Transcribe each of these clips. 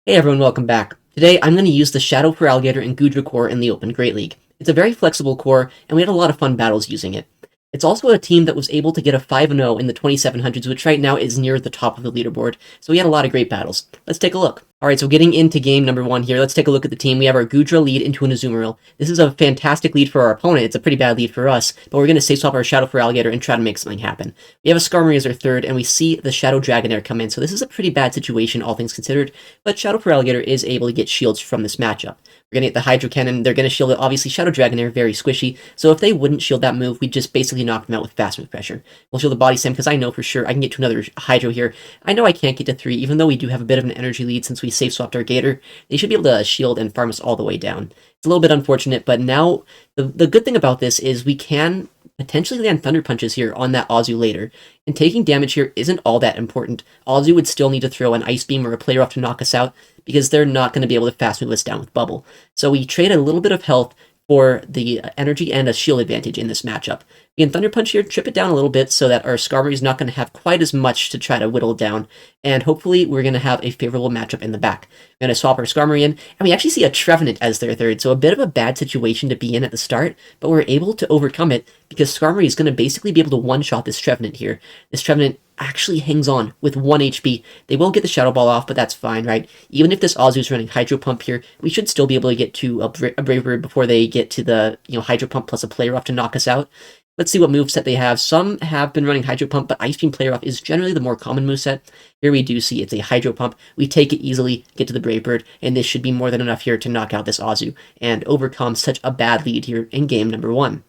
Hey everyone, welcome back. Today I'm going to use the Shadow Feraligatr and Gudra core in the Open Great League. It's a very flexible core, and we had a lot of fun battles using it. It's also a team that was able to get a 5-0 in the 2700s, which right now is near the top of the leaderboard, so we had a lot of great battles. Let's take a look. Alright, so getting into game number 1 here, let's take a look at the team. We have our Gudra lead into an Azumarill. This is a fantastic lead for our opponent. It's a pretty bad lead for us, but we're going to safe swap our Shadow Feraligatr and try to make something happen. We have a Skarmory as our third, and we see the Shadow Dragonair come in, so this is a pretty bad situation, all things considered, but Shadow Feraligatr is able to get shields from this matchup. We're going to get the Hydro Cannon, they're going to shield it, obviously Shadow Dragonair, very squishy, so if they wouldn't shield that move, we'd just basically knock them out with fast move pressure. We'll shield the Body Slam, because I know for sure I can get to another Hydro here. I know I can't get to 3, even though we do have a bit of an energy lead since we safe swapped our Gator. They should be able to shield and farm us all the way down. It's a little bit unfortunate, but now the good thing about this is we can potentially land Thunder Punches here on that Azu later, and taking damage here isn't all that important. Azu would still need to throw an Ice Beam or a Player Off to knock us out, because they're not going to be able to fast move us down with Bubble. So we trade a little bit of health for the energy and a shield advantage in this matchup. We can Thunder Punch here, chip it down a little bit so that our Skarmory is not going to have quite as much to try to whittle down, and hopefully we're going to have a favorable matchup in the back. We're going to swap our Skarmory in, and we actually see a Trevenant as their third, so a bit of a bad situation to be in at the start, but we're able to overcome it because Skarmory is going to basically be able to one-shot this Trevenant here. This Trevenant actually hangs on with 1 HP. They will get the Shadow Ball off, but that's fine, right? Even if this Azu is running Hydro Pump here, we should still be able to get to a Brave Bird before they get to the Hydro Pump plus a Player Off to knock us out. Let's see what moveset they have. Some have been running Hydro Pump, but Ice Beam Player Off is generally the more common moveset. Here we do see it's a Hydro Pump. We take it easily, get to the Brave Bird, and this should be more than enough here to knock out this Azu and overcome such a bad lead here in game number 1.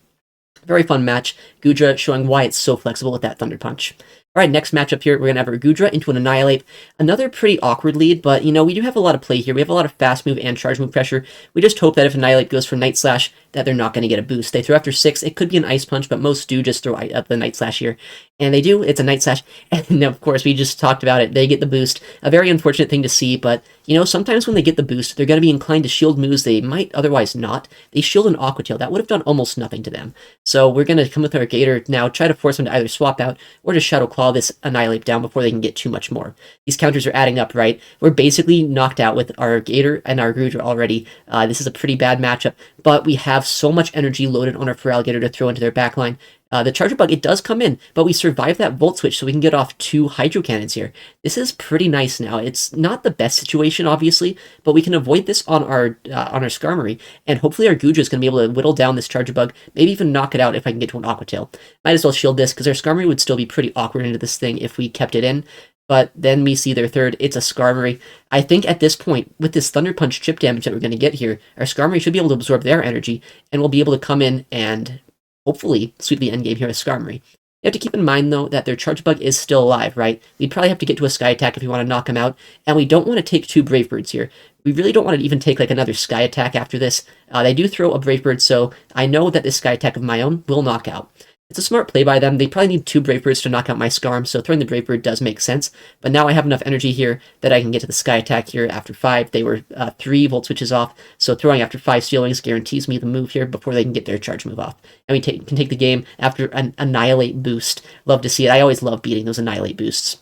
Very fun match. Gudra showing why it's so flexible with that Thunder Punch. Alright, next matchup here, we're going to have our Gudra into an Annihilape. Another pretty awkward lead, but, we do have a lot of play here. We have a lot of fast move and charge move pressure. We just hope that if Annihilape goes for Night Slash, that they're not going to get a boost. They throw after 6. It could be an Ice Punch, but most do just throw up the Night Slash here. And they do. It's a Night Slash. And, of course, we just talked about it. They get the boost. A very unfortunate thing to see, but, sometimes when they get the boost, they're going to be inclined to shield moves they might otherwise not. They shield an Aqua Tail. That would have done almost nothing to them. So we're going to come with our Gator now, try to force them to either swap out or just Shadow Claw this Annihilape down before they can get too much more. These counters are adding up, right? We're basically knocked out with our Gator and our Gudra already. This is a pretty bad matchup, but we have so much energy loaded on our Feraligatr to throw into their backline. The Charjabug, it does come in, but we survive that Volt Switch so we can get off 2 Hydro Cannons here. This is pretty nice now. It's not the best situation, obviously, but we can avoid this on our Skarmory, and hopefully our Gudra is going to be able to whittle down this Charjabug, maybe even knock it out if I can get to an Aqua Tail. Might as well shield this, because our Skarmory would still be pretty awkward into this thing if we kept it in. But then we see their third, it's a Skarmory. I think at this point, with this Thunder Punch chip damage that we're going to get here, our Skarmory should be able to absorb their energy, and we'll be able to come in and hopefully sweep the endgame here with Skarmory. You have to keep in mind, though, that their Charjabug is still alive, right? We'd probably have to get to a Sky Attack if we want to knock him out, and we don't want to take 2 Brave Birds here. We really don't want to even take, another Sky Attack after this. They do throw a Brave Bird, so I know that this Sky Attack of my own will knock out. It's a smart play by them. They probably need 2 Brave Birds to knock out my Skarm, so throwing the Brave Bird does make sense. But now I have enough energy here that I can get to the Sky Attack here after 5. They were 3 Volt Switches off, so throwing after 5 Steel Wings guarantees me the move here before they can get their charge move off. And we can take the game after an Annihilate boost. Love to see it. I always love beating those Annihilate boosts.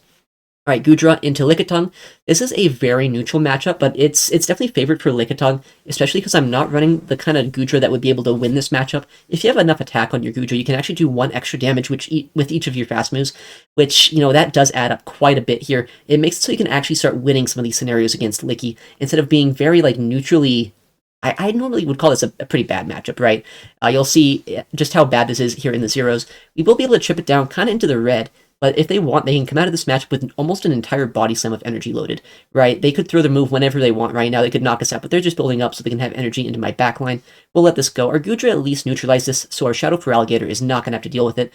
Alright, Gudra into Lickitung. This is a very neutral matchup, but it's definitely favored for Lickitung, especially because I'm not running the kind of Gudra that would be able to win this matchup. If you have enough attack on your Gudra, you can actually do 1 extra damage with each of your fast moves, which, that does add up quite a bit here. It makes it so you can actually start winning some of these scenarios against Licky, instead of being very, neutrally... I normally would call this a pretty bad matchup, right? You'll see just how bad this is here in the zeros. We will be able to chip it down kind of into the red, but if they want, they can come out of this match with almost an entire Body Slam of energy loaded, right? They could throw their move whenever they want right now. They could knock us out, but they're just building up so they can have energy into my backline. We'll let this go. Our Gudra at least neutralized this, so our Shadow Feraligatr is not going to have to deal with it.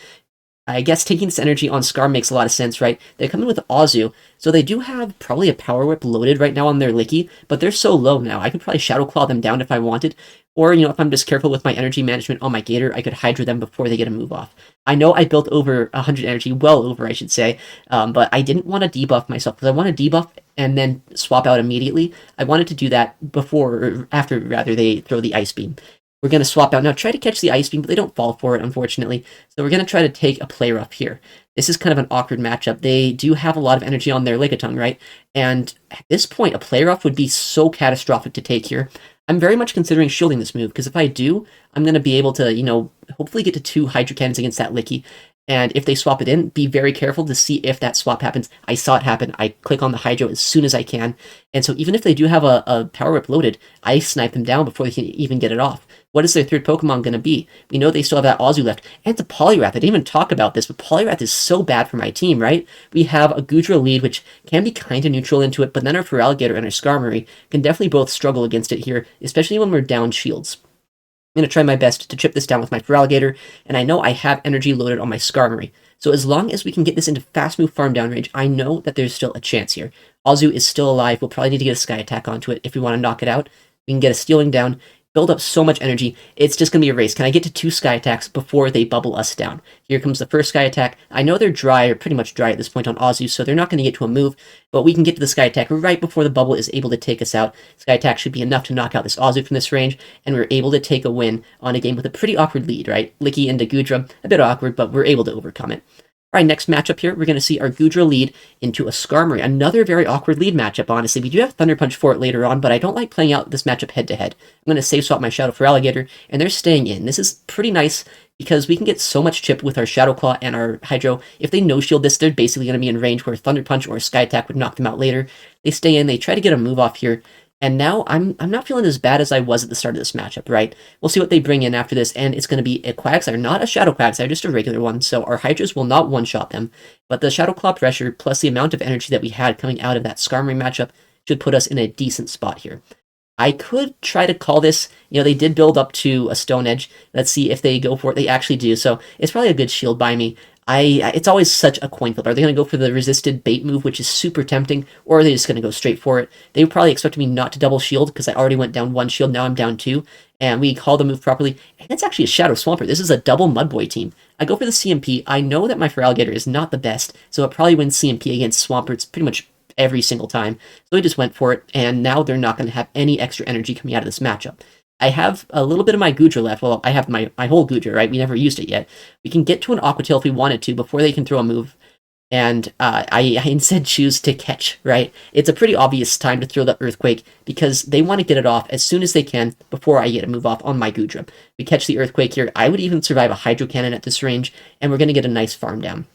I guess taking this energy on Scar makes a lot of sense, right? They come in with Azu, so they do have probably a Power Whip loaded right now on their Licky, but they're so low now. I could probably Shadow Claw them down if I wanted, or, if I'm just careful with my energy management on my Gator, I could Hydra them before they get a move off. I know I built over 100 energy, well over, I should say, but I didn't want to debuff myself, because I want to debuff and then swap out immediately. I wanted to do that before, or after, rather, they throw the Ice Beam. We're going to swap out now, try to catch the Ice Beam, but they don't fall for it, unfortunately. So we're going to try to take a Play Rough here. This is kind of an awkward matchup. They do have a lot of energy on their Lickitung, right? And at this point, a Play Rough would be so catastrophic to take here. I'm very much considering shielding this move, because if I do, I'm going to be able to, you know, hopefully get to 2 Hydro Cannons against that Licky. And if they swap it in, be very careful to see if that swap happens. I saw it happen. I click on the Hydro as soon as I can. And so even if they do have a Power Whip loaded, I snipe them down before they can even get it off. What is their third Pokemon going to be? We know they still have that Azu left. And it's a Poliwrath. I didn't even talk about this, but Poliwrath is so bad for my team, right? We have a Goodra lead, which can be kind of neutral into it, but then our Feraligatr and our Skarmory can definitely both struggle against it here, especially when we're down shields. I'm going to try my best to chip this down with my Feraligatr, and I know I have energy loaded on my Skarmory. So as long as we can get this into fast move farm down range, I know that there's still a chance here. Azu is still alive. We'll probably need to get a Sky Attack onto it if we want to knock it out. We can get a Stealing down, build up so much energy. It's just going to be a race. Can I get to 2 Sky Attacks before they bubble us down? Here comes the first Sky Attack. I know they're dry, or pretty much dry at this point on Azu, so they're not going to get to a move, but we can get to the Sky Attack right before the bubble is able to take us out. Sky Attack should be enough to knock out this Azu from this range, and we're able to take a win on a game with a pretty awkward lead, right? Licky into Goodra, a bit awkward, but we're able to overcome it. All right, next matchup here, we're going to see our Goodra lead into a Skarmory. Another very awkward lead matchup, honestly. We do have Thunder Punch for it later on, but I don't like playing out this matchup head-to-head. I'm going to save swap my Shadow Feraligatr, and they're staying in. This is pretty nice because we can get so much chip with our Shadow Claw and our Hydro. If they no-shield this, they're basically going to be in range where Thunder Punch or Sky Attack would knock them out later. They stay in, they try to get a move off here, and now I'm not feeling as bad as I was at the start of this matchup, right? We'll see what they bring in after this, and it's going to be a Quagsire, not a Shadow Quagsire, just a regular one, so our Hydras will not one-shot them. But the Shadow Claw pressure, plus the amount of energy that we had coming out of that Skarmory matchup, should put us in a decent spot here. I could try to call this, you know, they did build up to a Stone Edge. Let's see if they go for it. They actually do, so it's probably a good shield by me. It's always such a coin flip. Are they going to go for the resisted bait move, which is super tempting, or are they just going to go straight for it? They probably expected me not to double shield, because I already went down 1 shield, now I'm down 2, and we call the move properly, and it's actually a Shadow Swampert. This is a double Mudboy team. I go for the CMP. I know that my Feraligatr is not the best, so it probably wins CMP against Swamperts pretty much every single time, so I just went for it, and now they're not going to have any extra energy coming out of this matchup. I have a little bit of my Goodra left. Well, I have my whole Goodra, right? We never used it yet. We can get to an Aqua Tail if we wanted to before they can throw a move. And I instead choose to catch, right? It's a pretty obvious time to throw the Earthquake because they want to get it off as soon as they can before I get a move off on my Goodra. We catch the Earthquake here. I would even survive a Hydro Cannon at this range, and we're going to get a nice farm down.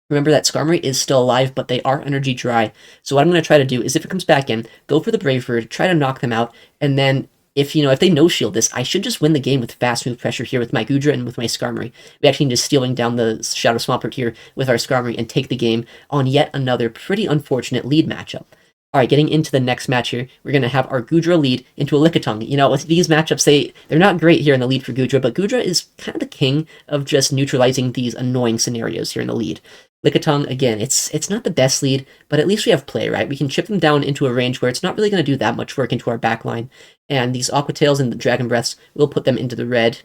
Remember that Skarmory is still alive, but they are energy dry. So what I'm going to try to do is if it comes back in, go for the Brave Bird, try to knock them out, and then if they no-shield this, I should just win the game with fast move pressure here with my Goodra and with my Skarmory. We actually need to stealing down the Shadow Swampert here with our Skarmory and take the game on yet another pretty unfortunate lead matchup. Alright, getting into the next match here, we're going to have our Goodra lead into a Lickitung. You know, with these matchups, they're not great here in the lead for Goodra, but Goodra is kind of the king of just neutralizing these annoying scenarios here in the lead. Lickitung, again, it's not the best lead, but at least we have play, right? We can chip them down into a range where it's not really going to do that much work into our backline, and these Aqua Tails and the Dragon Breaths will put them into the red,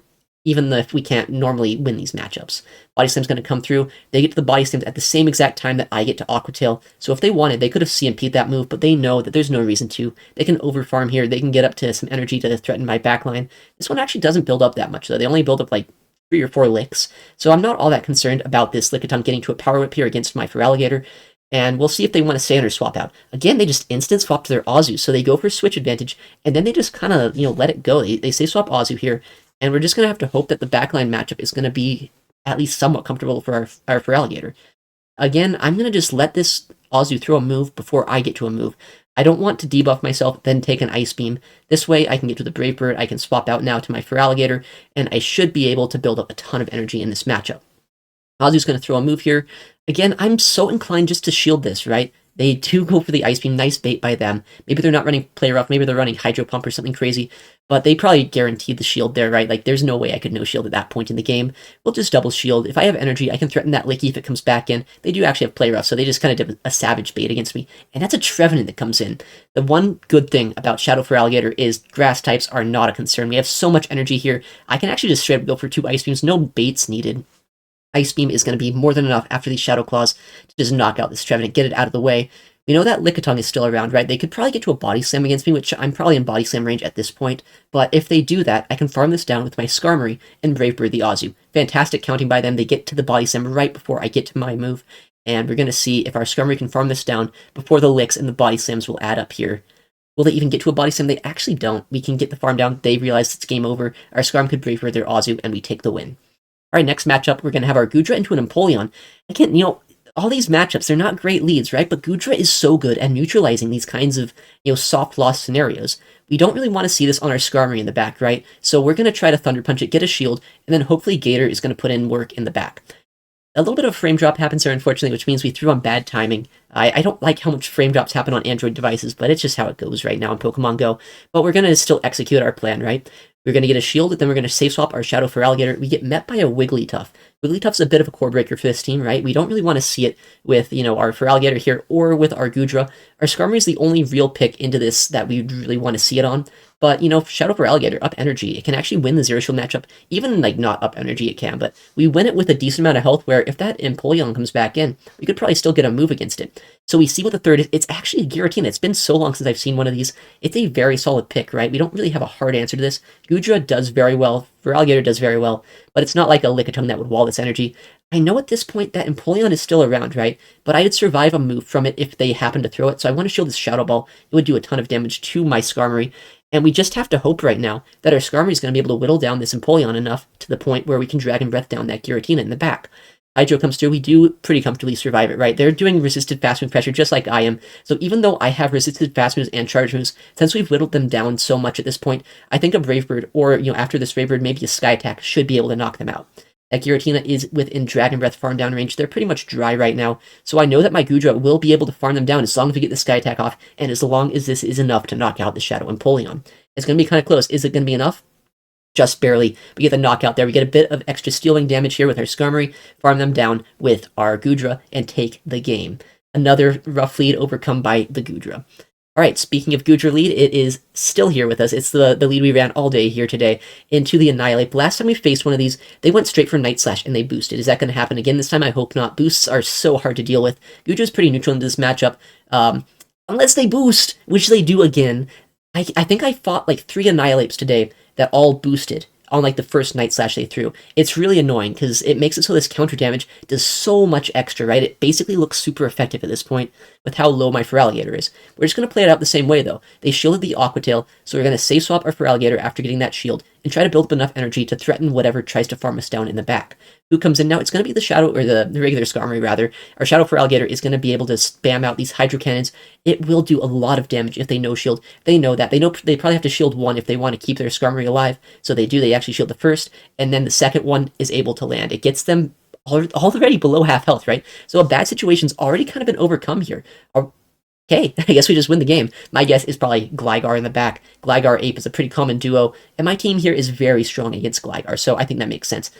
even if we can't normally win these matchups. Body Slam's going to come through. They get to the Body Slam at the same exact time that I get to Aqua Tail, so if they wanted, they could have CMP'd that move, but they know that there's no reason to. They can overfarm here. They can get up to some energy to threaten my backline. This one actually doesn't build up that much, though. They only build up, like, 3 or 4 licks, so I'm not all that concerned about this Lickitung getting to a Power Whip here against my Feraligatr, and we'll see if they want to stay on or swap out. Again, they just instant swap to their Azu, so they go for switch advantage, and then they just kind of, let it go. They say swap Azu here, and we're just going to have to hope that the backline matchup is going to be at least somewhat comfortable for our Feraligatr. Again, I'm going to just let this Azu throw a move before I get to a move. I don't want to debuff myself, then take an Ice Beam. This way, I can get to the Brave Bird, I can swap out now to my Feraligatr, and I should be able to build up a ton of energy in this matchup. Azu's going to throw a move here. Again, I'm so inclined just to shield this, right? They do go for the Ice Beam, nice bait by them. Maybe they're not running Play Rough, maybe they're running Hydro Pump or something crazy, but they probably guaranteed the shield there, right? Like, there's no way I could no-shield at that point in the game. We'll just double shield. If I have energy, I can threaten that Licky if it comes back in. They do actually have Play Rough, so they just kind of did a Savage bait against me, and that's a Trevenant that comes in. The one good thing about Shadow Feraligatr is Grass types are not a concern. We have so much energy here. I can actually just straight up go for 2 Ice Beams, no baits needed. Ice Beam is going to be more than enough after these Shadow Claws to just knock out this Trevenant, get it out of the way. We know that Lickitung is still around, right? They could probably get to a Body Slam against me, which I'm probably in Body Slam range at this point, but if they do that, I can farm this down with my Skarmory and Brave Bird the Azu. Fantastic counting by them. They get to the Body Slam right before I get to my move, and we're going to see if our Skarmory can farm this down before the Licks and the Body Slams will add up here. Will they even get to a Body Slam? They actually don't. We can get the farm down. They realize it's game over. Our Skarm could Brave Bird their Azu, and we take the win. All right, next matchup, we're going to have our Goodra into an Empoleon. Again, all these matchups, they're not great leads, right? But Goodra is so good at neutralizing these kinds of, soft loss scenarios. We don't really want to see this on our Skarmory in the back, right? So we're going to try to Thunder Punch it, get a shield, and then hopefully Gator is going to put in work in the back. A little bit of frame drop happens here, unfortunately, which means we threw on bad timing. I don't like how much frame drops happen on Android devices, but it's just how it goes right now in Pokemon Go. But we're going to still execute our plan, right? We're going to get a shield, then we're going to safe swap our Shadow Feraligatr. We get met by a Wigglytuff. Wigglytuff's a bit of a core breaker for this team, right? We don't really want to see it with, our Feraligatr here or with our Goodra. Our Skarmory is the only real pick into this that we really want to see it on. But, Shadow Feraligatr, up energy, it can actually win the Zero Shield matchup. Even, not up energy it can, but we win it with a decent amount of health where if that Empoleon comes back in, we could probably still get a move against it. So we see what the third is. It's actually Giratina. It's been so long since I've seen one of these. It's a very solid pick, right? We don't really have a hard answer to this. Goodra does very well. Feraligatr does very well, but it's not like a Lickitung that would wall its energy. I know at this point that Empoleon is still around, right? But I would survive a move from it if they happen to throw it, so I want to shield this Shadow Ball. It would do a ton of damage to my Skarmory, and we just have to hope right now that our Skarmory is going to be able to whittle down this Empoleon enough to the point where we can Dragon Breath down that Giratina in the back. Hydro comes through, we do pretty comfortably survive it, right? They're doing resisted fast move pressure just like I am, so even though I have resisted fast moves and charge moves, since we've whittled them down so much at this point, I think a Brave Bird, or, after this Brave Bird, maybe a Sky Attack should be able to knock them out. That Giratina is within Dragon Breath farm down range. They're pretty much dry right now, so I know that my Goodra will be able to farm them down as long as we get the Sky Attack off, and as long as this is enough to knock out the Shadow Empoleon. It's going to be kind of close. Is it going to be enough? Just barely. We get the knockout there. We get a bit of extra stealing damage here with our Skarmory, farm them down with our Goodra, and take the game. Another rough lead overcome by the Goodra. Alright, speaking of Goodra lead, it is still here with us. It's the lead we ran all day here today into the Annihilape. Last time we faced one of these, they went straight for Night Slash and they boosted. Is that going to happen again this time? I hope not. Boosts are so hard to deal with. Goodra's pretty neutral in this matchup. Unless they boost, which they do again. I think I fought like 3 Annihilapes today that all boosted on like the first Night Slash they threw. It's really annoying because it makes it so this counter damage does so much extra, right? It basically looks super effective at this point with how low my Feraligatr is. We're just going to play it out the same way though. They shielded the Aqua Tail, so we're going to safe swap our Feraligatr after getting that shield and try to build up enough energy to threaten whatever tries to farm us down in the back. Who comes in now? It's going to be the Shadow, or the regular Skarmory rather. Our Shadow Feraligatr is going to be able to spam out these Hydro Cannons. It will do a lot of damage if they no shield. They know that. They know they probably have to shield one if they want to keep their Skarmory alive. So they do. They actually shield the first, and then the second one is able to land. It gets them already below half health, right? So a bad situation's already kind of been overcome here. Okay, I guess we just win the game. My guess is probably Gligar in the back. Gligar Ape is a pretty common duo, and my team here is very strong against Gligar, so I think that makes sense.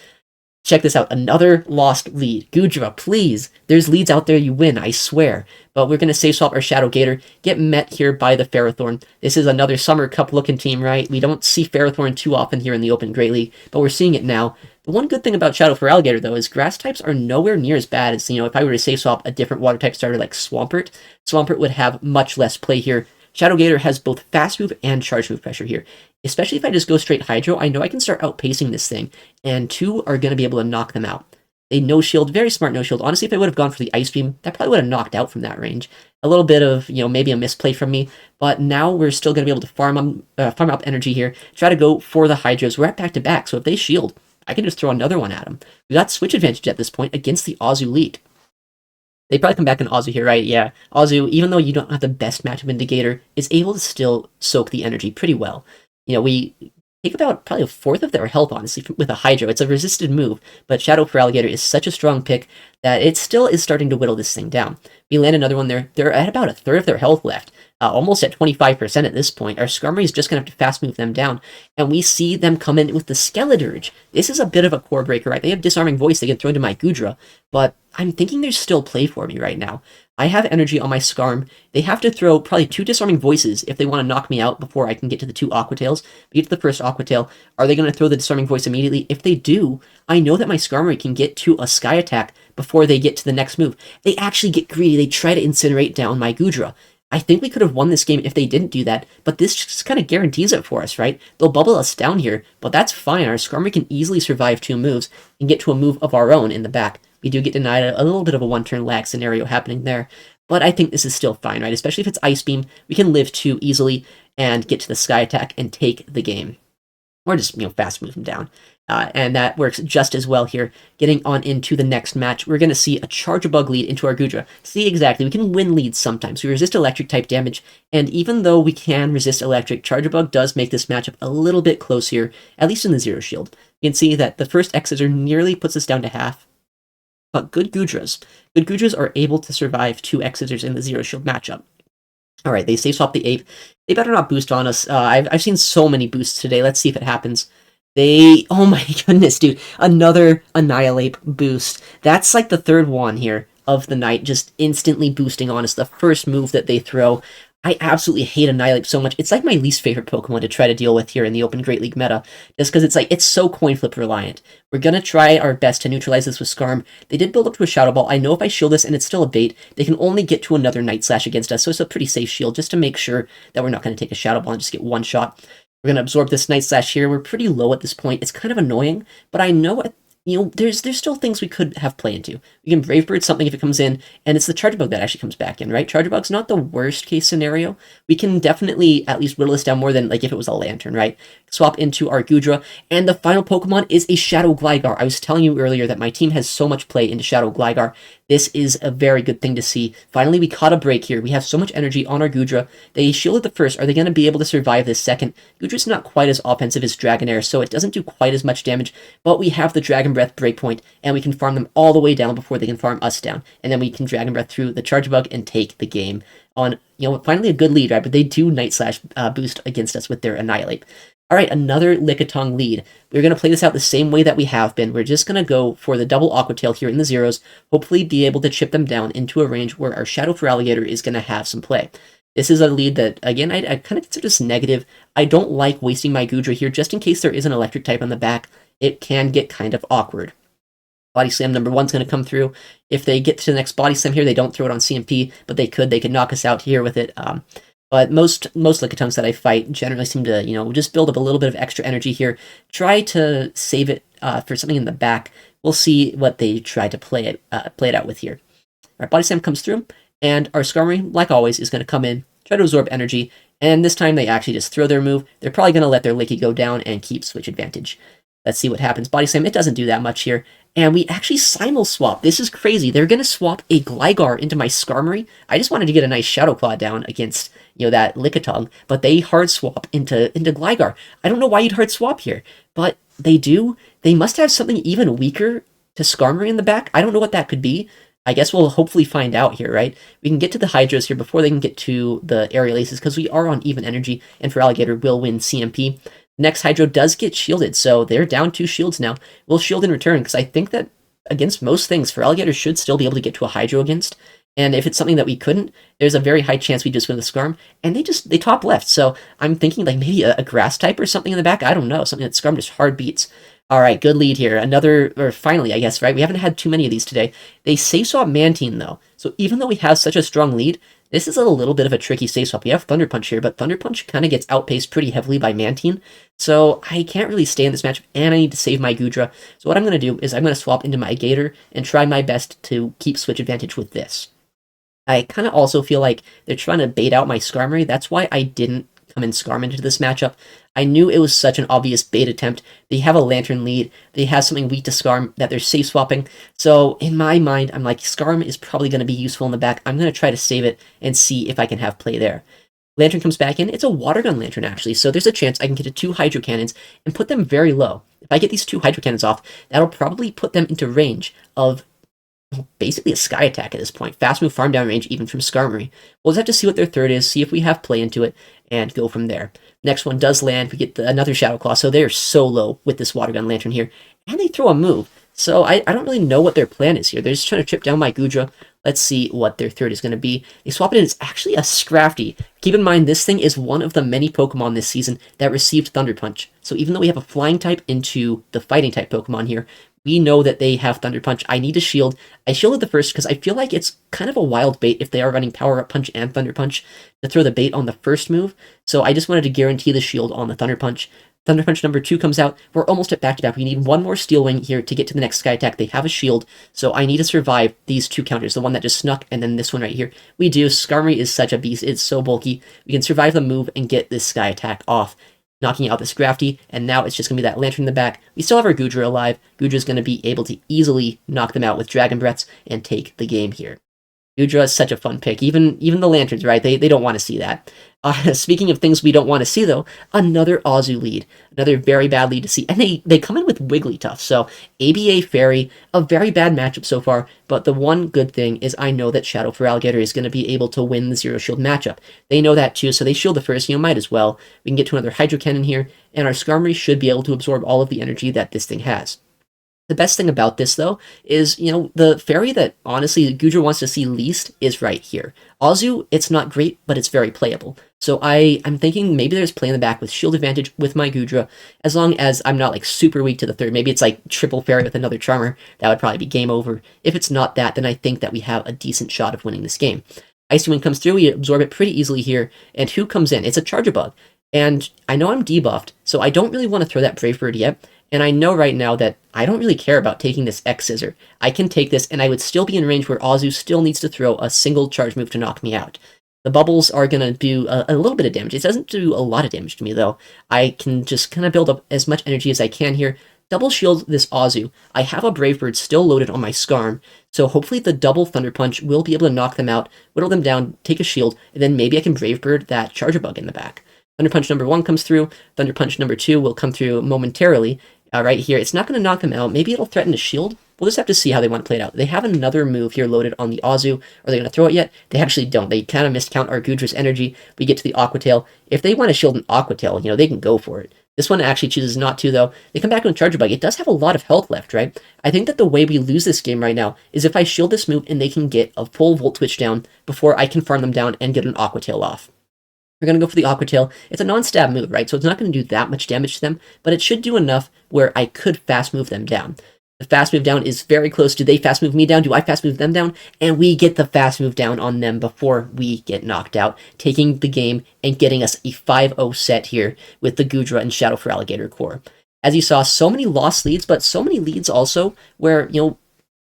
Check this out, another lost lead. Goodra, please. There's leads out there you win, I swear. But we're going to safe swap our Shadow Gator, get met here by the Ferrothorn. This is another Summer Cup looking team, right? We don't see Ferrothorn too often here in the Open Great League, but we're seeing it now. The one good thing about Shadow Feraligatr, though, is grass types are nowhere near as bad as, if I were to safe swap a different water type starter like Swampert. Swampert would have much less play here. Shadow Gator has both fast move and charge move pressure here. Especially if I just go straight Hydro, I know I can start outpacing this thing, and 2 are going to be able to knock them out. They no shield, very smart no shield. Honestly, if I would have gone for the Ice Beam, that probably would have knocked out from that range. A little bit of, maybe a misplay from me, but now we're still going to be able to farm up energy here, try to go for the Hydros. We're at back-to-back, so if they shield, I can just throw another one at them. We got switch advantage at this point against the Azu lead. They probably come back in Azu here, right? Yeah. Azu, even though you don't have the best matchup indicator, is able to still soak the energy pretty well. We take about probably a fourth of their health, honestly, with a Hydro. It's a resisted move, but Shadow Feraligatr is such a strong pick that it still is starting to whittle this thing down. We land another one there. They're at about a third of their health left. Almost at 25% at this point. Our Skarmory is just going to have to fast move them down. And we see them come in with the Skeledirge. This is a bit of a core breaker, right? They have Disarming Voice they can throw into my Goodra, but I'm thinking there's still play for me right now. I have energy on my Scarm. They have to throw probably 2 Disarming Voices if they want to knock me out before I can get to the 2 Aqua Tails. We get to the first Aqua Tail. Are they going to throw the Disarming Voice immediately? If they do, I know that my Skarmory can get to a Sky Attack before they get to the next move. They actually get greedy. They try to Incinerate down my Goodra. I think we could have won this game if they didn't do that, but this just kind of guarantees it for us, right? They'll bubble us down here, but that's fine. Our Skarmory can easily survive 2 moves and get to a move of our own in the back. We do get denied a little bit of a 1-turn lag scenario happening there, but I think this is still fine, right? Especially if it's Ice Beam, we can live 2 easily and get to the Sky Attack and take the game. Or just, fast move them down. And that works just as well here. Getting on into the next match, we're going to see a Charjabug lead into our Goodra. See, exactly, we can win leads sometimes. We resist electric type damage, and even though we can resist electric, Charjabug does make this matchup a little bit close here, at least in the Zero Shield. You can see that the first X-Scissor nearly puts us down to half, but good Goodras are able to survive 2 X-Scissors in the Zero Shield matchup. Alright, they safe swap the Ape. They better not boost on us. I've seen so many boosts today. Let's see if it happens. Oh my goodness, dude. Another Annihilape boost. That's like the 3rd one here of the night, just instantly boosting on us. The first move that they throw. I absolutely hate Annihilape so much. It's like my least favorite Pokemon to try to deal with here in the Open Great League meta, just because it's so coin flip reliant. We're going to try our best to neutralize this with Skarm. They did build up to a Shadow Ball. I know if I shield this and it's still a bait, they can only get to another Night Slash against us, so it's a pretty safe shield just to make sure that we're not going to take a Shadow Ball and just get one shot. We're going to absorb this Night Slash here. We're pretty low at this point. It's kind of annoying, but I know there's still things we could have play into. We can Brave Bird something if it comes in, and it's the Charjabug that actually comes back in, right? Charjabug's not the worst case scenario. We can definitely at least whittle this down more than like if it was a Lantern, right? Swap into our Goodra, and the final Pokemon is a Shadow Gligar. I was telling you earlier that my team has so much play into Shadow Gligar. This is a very good thing to see. Finally, we caught a break here. We have so much energy on our Goodra. They shielded the first. Are they going to be able to survive this second? Goodra's not quite as offensive as Dragonair, so it doesn't do quite as much damage, but we have the Dragon Breath Breakpoint, and we can farm them all the way down before they can farm us down. And then we can Dragon Breath through the Charjabug and take the game on, finally a good lead, right? But they do Night Slash boost against us with their Annihilape. All right, another Lickitung lead. We're going to play this out the same way that we have been. We're just going to go for the double Aqua Tail here in the zeros, hopefully be able to chip them down into a range where our Shadow Feraligatr is going to have some play. This is a lead that, again, I kind of consider this negative. I don't like wasting my Goodra here, just in case there is an electric type on the back. It can get kind of awkward. Body Slam number 1's going to come through. If they get to the next Body Slam here, they don't throw it on CMP, but they could knock us out here with it. But most Lickitungs that I fight generally seem to, just build up a little bit of extra energy here. Try to save it for something in the back. We'll see what they try to play it out with here. Our Body Slam comes through, and our Skarmory, like always, is going to come in, try to absorb energy, and this time they actually just throw their move. They're probably going to let their Licky go down and keep switch advantage. Let's see what happens. Body Slam, it doesn't do that much here. And we actually simul swap. This is crazy. They're going to swap a Gligar into my Skarmory. I just wanted to get a nice Shadow Claw down against, that Lickitung, but they hard swap into Gligar. I don't know why you'd hard swap here, but they do. They must have something even weaker to Skarmory in the back. I don't know what that could be. I guess we'll hopefully find out here, right? We can get to the Hydros here before they can get to the Aerial Aces, because we are on even energy, and Feraligatr will win CMP. Next Hydro does get shielded, so they're down 2 shields now. We'll shield in return, because I think that against most things, Feraligatr should still be able to get to a Hydro against. And if it's something that we couldn't, there's a very high chance we just win the Skarm. And they top left, so I'm thinking like maybe a Grass type or something in the back. I don't know, something that Skarm just hard beats. Alright, good lead here. Finally, I guess, right? We haven't had too many of these today. They safe swap Mantine, though. So even though we have such a strong lead, this is a little bit of a tricky safe swap. We have Thunder Punch here, but Thunder Punch kind of gets outpaced pretty heavily by Mantine. So I can't really stay in this match, and I need to save my Goodra. So what I'm going to do is I'm going to swap into my Gator and try my best to keep switch advantage with this. I kind of also feel like they're trying to bait out my Skarmory. That's why I didn't come in Skarm into this matchup. I knew it was such an obvious bait attempt. They have a Lantern lead. They have something weak to Skarm that they're safe swapping. So in my mind, I'm like, Skarm is probably going to be useful in the back. I'm going to try to save it and see if I can have play there. Lantern comes back in. It's a Water Gun Lantern, actually. So there's a chance I can get to 2 Hydro Cannons and put them very low. If I get these 2 Hydro Cannons off, that'll probably put them into range of basically a Sky Attack at this point. Fast move, farm down range, even from Skarmory. We'll just have to see what their third is, see if we have play into it, and go from there. Next one does land. We get another Shadow Claw, so they're so low with this Water Gun Lantern here. And they throw a move. So I don't really know what their plan is here. They're just trying to chip down my Goodra. Let's see what their third is going to be. They swap it in. It's actually a Scrafty. Keep in mind, this thing is one of the many Pokemon this season that received Thunder Punch. So even though we have a Flying type into the Fighting type Pokemon here, we know that they have Thunder Punch. I need to shield. I shielded the first because I feel like it's kind of a wild bait if they are running Power Up Punch and Thunder Punch to throw the bait on the first move. So I just wanted to guarantee the shield on the Thunder Punch. Thunder Punch number 2 comes out. We're almost at back-to-back. We need one more Steel Wing here to get to the next Sky Attack. They have a shield, so I need to survive these 2 counters, the one that just snuck and then this one right here. We do. Skarmory is such a beast. It's so bulky. We can survive the move and get this Sky Attack off, knocking out this Scrafty, and now it's just going to be that Lantern in the back. We still have our Goodra alive. Goodra's going to be able to easily knock them out with Dragon Breaths and take the game here. Goodra is such a fun pick. Even the Lanterns, right? They don't want to see that. Speaking of things we don't want to see, though, another Azu lead. Another very bad lead to see. And they come in with Wigglytuff. So, ABA Fairy, a very bad matchup so far. But the one good thing is I know that Shadow Feraligatr is going to be able to win the Zero Shield matchup. They know that too, so they shield the first. Might as well. We can get to another Hydro Cannon here. And our Skarmory should be able to absorb all of the energy that this thing has. The best thing about this, though, is, the fairy that, honestly, Goodra wants to see least is right here. Azu, it's not great, but it's very playable. So I'm thinking maybe there's play in the back with shield advantage with my Goodra, as long as I'm not, super weak to the third. Maybe it's, triple fairy with another Charmer. That would probably be game over. If it's not that, then I think that we have a decent shot of winning this game. Icy Wind comes through, we absorb it pretty easily here, and who comes in? It's a Charjabug. And I know I'm debuffed, so I don't really want to throw that Brave Bird yet. And I know right now that I don't really care about taking this X-Scissor. I can take this, and I would still be in range where Azu still needs to throw a single charge move to knock me out. The bubbles are going to do a little bit of damage. It doesn't do a lot of damage to me, though. I can just kind of build up as much energy as I can here. Double shield this Azu. I have a Brave Bird still loaded on my Skarm, so hopefully the double Thunder Punch will be able to knock them out, whittle them down, take a shield, and then maybe I can Brave Bird that Charjabug in the back. Thunder Punch number 1 comes through. Thunder Punch number 2 will come through momentarily. Right here, it's not going to knock them out. Maybe it'll threaten to shield. We'll just have to see how they want to play it out. They have another move here loaded on the Azu. Are they going to throw it yet? They actually don't. They kind of miscount our Goodra's energy. We get to the Aqua Tail. If they want to shield an Aqua Tail, they can go for it. This one actually chooses not to, though. They come back with Charjabug. It does have a lot of health left, right? I think that the way we lose this game right now is if I shield this move and they can get a full Volt Switch down before I can farm them down and get an Aqua Tail off. We're going to go for the Aqua Tail. It's a non-stab move, right? So it's not going to do that much damage to them, but it should do enough where I could fast move them down. The fast move down is very close. Do they fast move me down? Do I fast move them down? And we get the fast move down on them before we get knocked out, taking the game and getting us a 5-0 set here with the Goodra and Shadow Feraligatr core. As you saw, so many lost leads, but so many leads also where,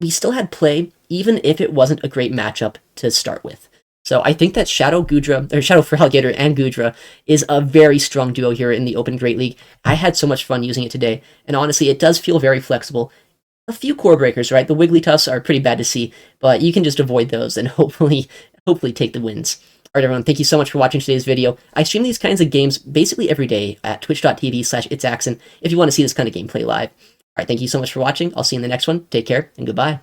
we still had play, even if it wasn't a great matchup to start with. So I think that Shadow Feraligatr and Goodra is a very strong duo here in the Open Great League. I had so much fun using it today, and honestly, it does feel very flexible. A few core breakers, right? The Wigglytuffs are pretty bad to see, but you can just avoid those and hopefully take the wins. Alright everyone, thank you so much for watching today's video. I stream these kinds of games basically every day at twitch.tv/itsaxon if you want to see this kind of gameplay live. Alright, thank you so much for watching. I'll see you in the next one. Take care, and goodbye.